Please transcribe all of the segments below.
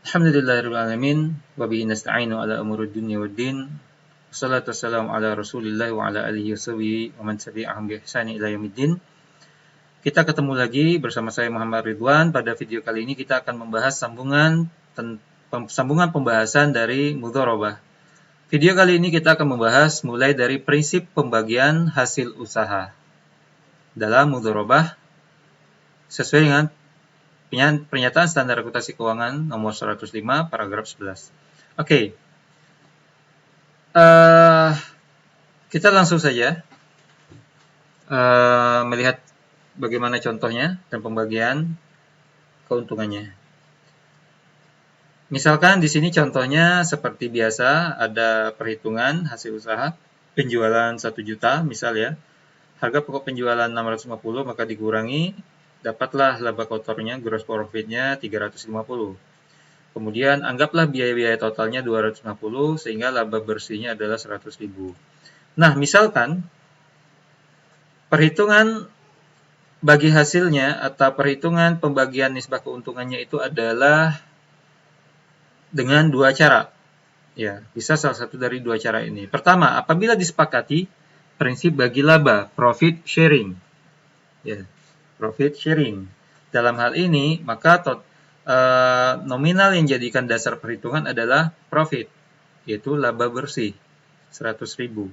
Alhamdulillahirrahmanirrahim. Wabihi nasta'inu ala umuri dunya waddin. Wassalatu wassalamu ala rasulillah wa ala alihi washabihi wa man tabi'ahum bi ihsani ila yaumiddin. Kita ketemu lagi bersama saya Muhammad Ridwan. Pada video kali ini kita akan membahas sambungan pembahasan dari mudharabah. Video kali ini kita akan membahas mulai dari prinsip pembagian hasil usaha dalam mudharabah sesuai dengan Pernyataan Standar Akuntansi Keuangan nomor 105 paragraf 11. Oke. Kita langsung saja melihat bagaimana contohnya dan pembagian keuntungannya. Misalkan di sini contohnya seperti biasa, ada perhitungan hasil usaha penjualan 1 juta misal ya. Harga pokok penjualan 650 maka dikurangi, dapatlah laba kotornya, gross profitnya 350. Kemudian anggaplah biaya-biaya totalnya 250 sehingga laba bersihnya adalah 100.000. Nah, misalkan perhitungan bagi hasilnya atau perhitungan pembagian nisbah keuntungannya itu adalah dengan dua cara. Ya, bisa salah satu dari dua cara ini. Pertama, apabila disepakati prinsip bagi laba, profit sharing. Ya, profit sharing. Dalam hal ini, maka nominal yang dijadikan dasar perhitungan adalah profit, yaitu laba bersih, 100.000.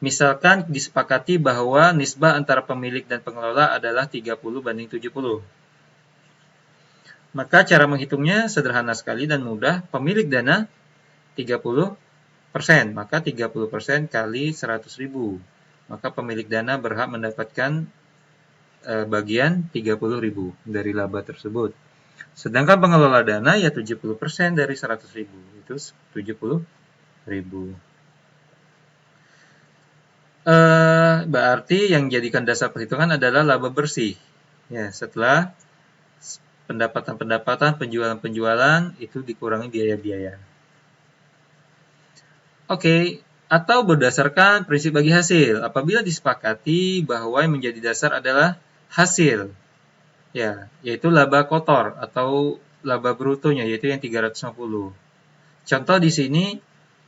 Misalkan disepakati bahwa nisbah antara pemilik dan pengelola adalah 30/70. Maka cara menghitungnya sederhana sekali dan mudah. Pemilik dana 30%, maka 30% kali 100.000. Maka pemilik dana berhak mendapatkan bagian 30.000 dari laba tersebut. Sedangkan pengelola dana ya 70% dari 100.000, itu 70.000. Berarti yang jadikan dasar perhitungan adalah laba bersih. Ya, setelah pendapatan-pendapatan, penjualan-penjualan itu dikurangi biaya-biaya. Oke, atau berdasarkan prinsip bagi hasil. Apabila disepakati bahwa yang menjadi dasar adalah hasil, ya, yaitu laba kotor atau laba brutonya, yaitu yang 350. Contoh di sini,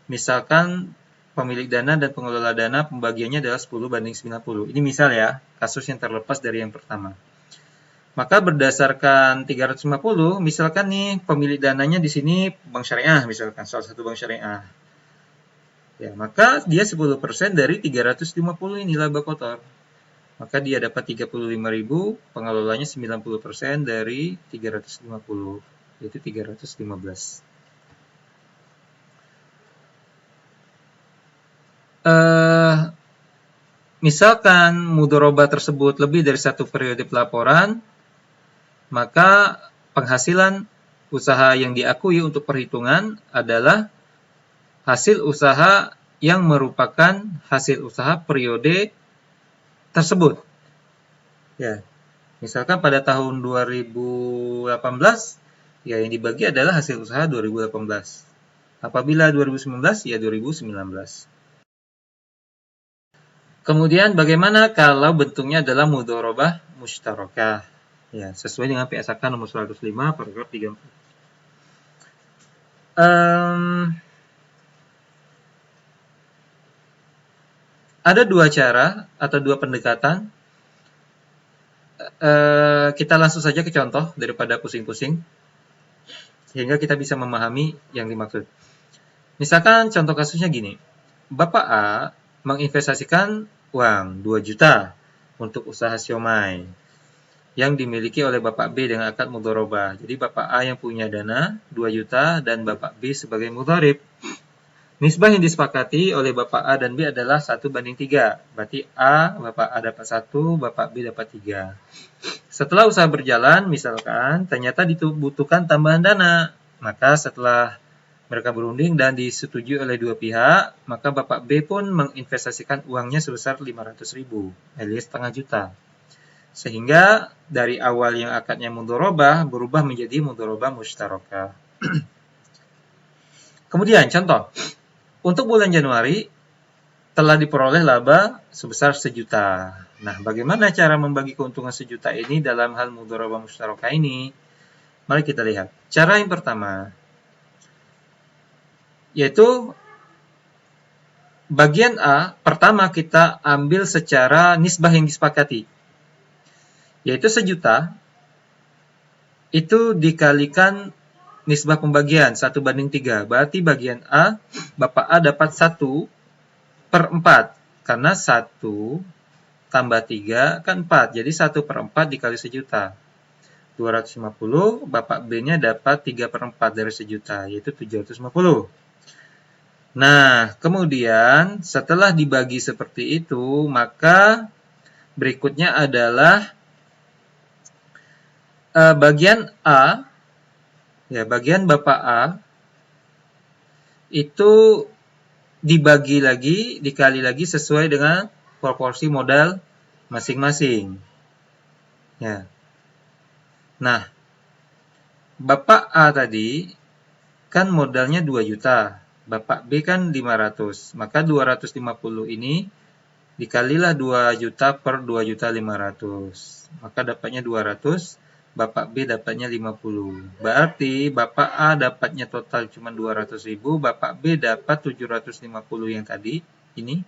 misalkan pemilik dana dan pengelola dana pembagiannya adalah 10/90. Ini misal ya, kasus yang terlepas dari yang pertama. Maka berdasarkan 350, misalkan nih pemilik dananya di sini bank syariah, misalkan salah satu bank syariah. Ya, maka dia 10% dari 350 ini laba kotor. Maka dia dapat 35.000, pengelolanya 90% dari 350, yaitu 315. Misalkan mudharabah tersebut lebih dari satu periode pelaporan, maka penghasilan usaha yang diakui untuk perhitungan adalah hasil usaha yang merupakan hasil usaha periode tersebut. Ya, misalkan pada tahun 2018, ya yang dibagi adalah hasil usaha 2018. Apabila 2019, ya 2019. Kemudian bagaimana kalau bentuknya adalah mudharabah mushtarakah? Ya, sesuai dengan PSAK nomor 105 paragraf 34. Ada dua cara atau dua pendekatan. Kita langsung saja ke contoh daripada pusing-pusing, sehingga kita bisa memahami yang dimaksud. Misalkan contoh kasusnya gini. Bapak A menginvestasikan uang 2 juta untuk usaha siomay yang dimiliki oleh Bapak B dengan akad mudharabah. Jadi Bapak A yang punya dana 2 juta dan Bapak B sebagai mudharib. Nisbah yang disepakati oleh Bapak A dan B adalah 1/3. Berarti Bapak A dapat 1, Bapak B dapat 3. Setelah usaha berjalan, misalkan ternyata dibutuhkan tambahan dana. Maka setelah mereka berunding dan disetujui oleh dua pihak, maka Bapak B pun menginvestasikan uangnya sebesar 500.000, alias setengah juta. Sehingga dari awal yang akadnya mudharabah berubah menjadi mudharabah mushtarakah. Kemudian contoh, untuk bulan Januari telah diperoleh laba sebesar 1 juta. Nah, bagaimana cara membagi keuntungan 1 juta ini dalam hal mudharabah mushtarakah ini? Mari kita lihat. Cara yang pertama, yaitu bagian A pertama kita ambil secara nisbah yang disepakati, yaitu 1.000.000 itu dikalikan nisbah pembagian 1:3. Berarti bagian A, Bapak A dapat 1/4. Karena 1 tambah 3 kan 4. Jadi 1/4 dikali 1.000.000. 250, Bapak B-nya dapat 3/4 dari 1.000.000, yaitu 750. Nah, kemudian setelah dibagi seperti itu, maka berikutnya adalah bagian A, ya bagian Bapak A, itu dibagi lagi, dikali lagi sesuai dengan proporsi modal masing-masing. Ya. Nah, Bapak A tadi kan modalnya 2 juta, Bapak B kan 500, maka 250 ini dikalilah 2 juta per 2.500.000, maka dapatnya 200, Bapak B dapatnya 50. Berarti Bapak A dapatnya total cuma 200.000, Bapak B dapat 750 yang tadi ini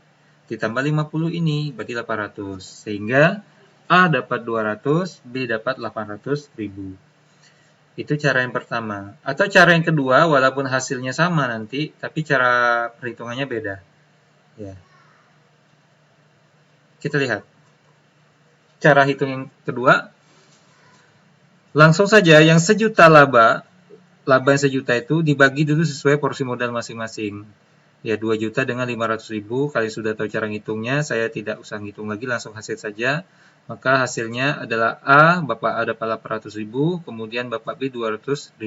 ditambah 50 ini berarti 800. Sehingga A dapat 200, B dapat 800.000. Itu cara yang pertama. Atau cara yang kedua, walaupun hasilnya sama nanti, tapi cara perhitungannya beda. Ya. Kita lihat. Cara hitung yang kedua, langsung saja yang 1.000.000 laba yang 1.000.000 itu dibagi dulu sesuai porsi modal masing-masing. Ya, 2 juta dengan 500.000, kalian sudah tahu cara ngitungnya, saya tidak usah ngitung lagi, langsung hasil saja. Maka hasilnya adalah A, Bapak A dapat 800.000, kemudian Bapak B 200.000.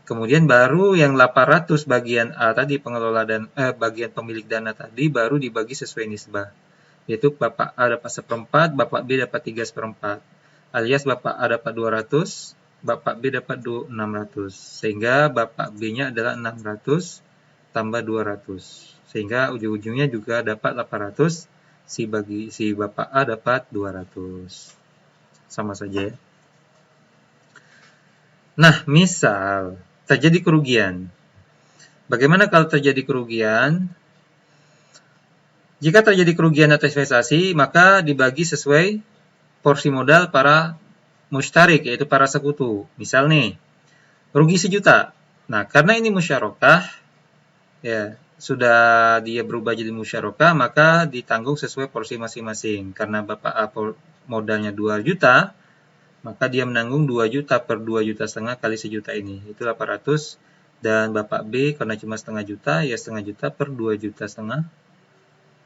Kemudian baru yang 800 bagian A tadi, pengelola dan bagian pemilik dana tadi, baru dibagi sesuai nisbah. Yaitu Bapak A dapat 1/4, Bapak B dapat 3/4. Alias Bapak A dapat 200, Bapak B dapat 600. Sehingga Bapak B-nya adalah 600 tambah 200. Sehingga ujung-ujungnya juga dapat 800, si Bapak A dapat 200. Sama saja ya. Nah, misal terjadi kerugian. Bagaimana kalau terjadi kerugian? Jika terjadi kerugian atas investasi, maka dibagi sesuai porsi modal para mustarik, yaitu para sekutu. Misal nih, rugi 1.000.000. Nah, karena ini musyarakah, ya sudah dia berubah jadi musyarakah, maka ditanggung sesuai porsi masing-masing. Karena Bapak A modalnya 2 juta, maka dia menanggung 2 juta per 2,5 juta kali 1.000.000 ini, itu 800. Dan Bapak B karena cuma setengah juta, ya setengah juta per 2,5 juta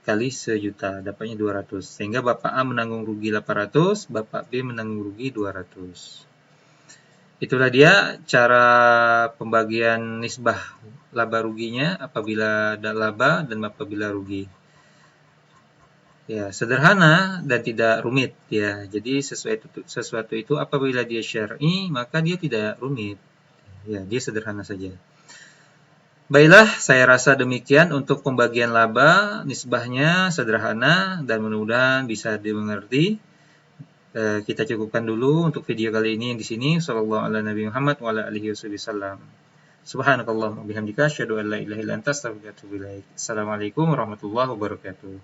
kali 1.000.000, dapatnya 200. Sehingga Bapak A menanggung rugi 800, Bapak B menanggung rugi 200. Itulah dia cara pembagian nisbah laba ruginya apabila ada laba dan apabila rugi. Ya, sederhana dan tidak rumit ya. Jadi sesuatu itu apabila dia syar'i, maka dia tidak rumit. Ya, dia sederhana saja. Baiklah, saya rasa demikian untuk pembagian laba, nisbahnya sederhana dan mudah-mudahan bisa dimengerti. Kita cukupkan dulu untuk video kali ini di sini. Sallallahu ala Nabi Muhammad wa ala alihi wasallam. Subhanakallahumma bihamdika asyhadu an la ilaha illa anta astaghfiruka wa atubu ilaik. Assalamualaikum warahmatullahi wabarakatuh.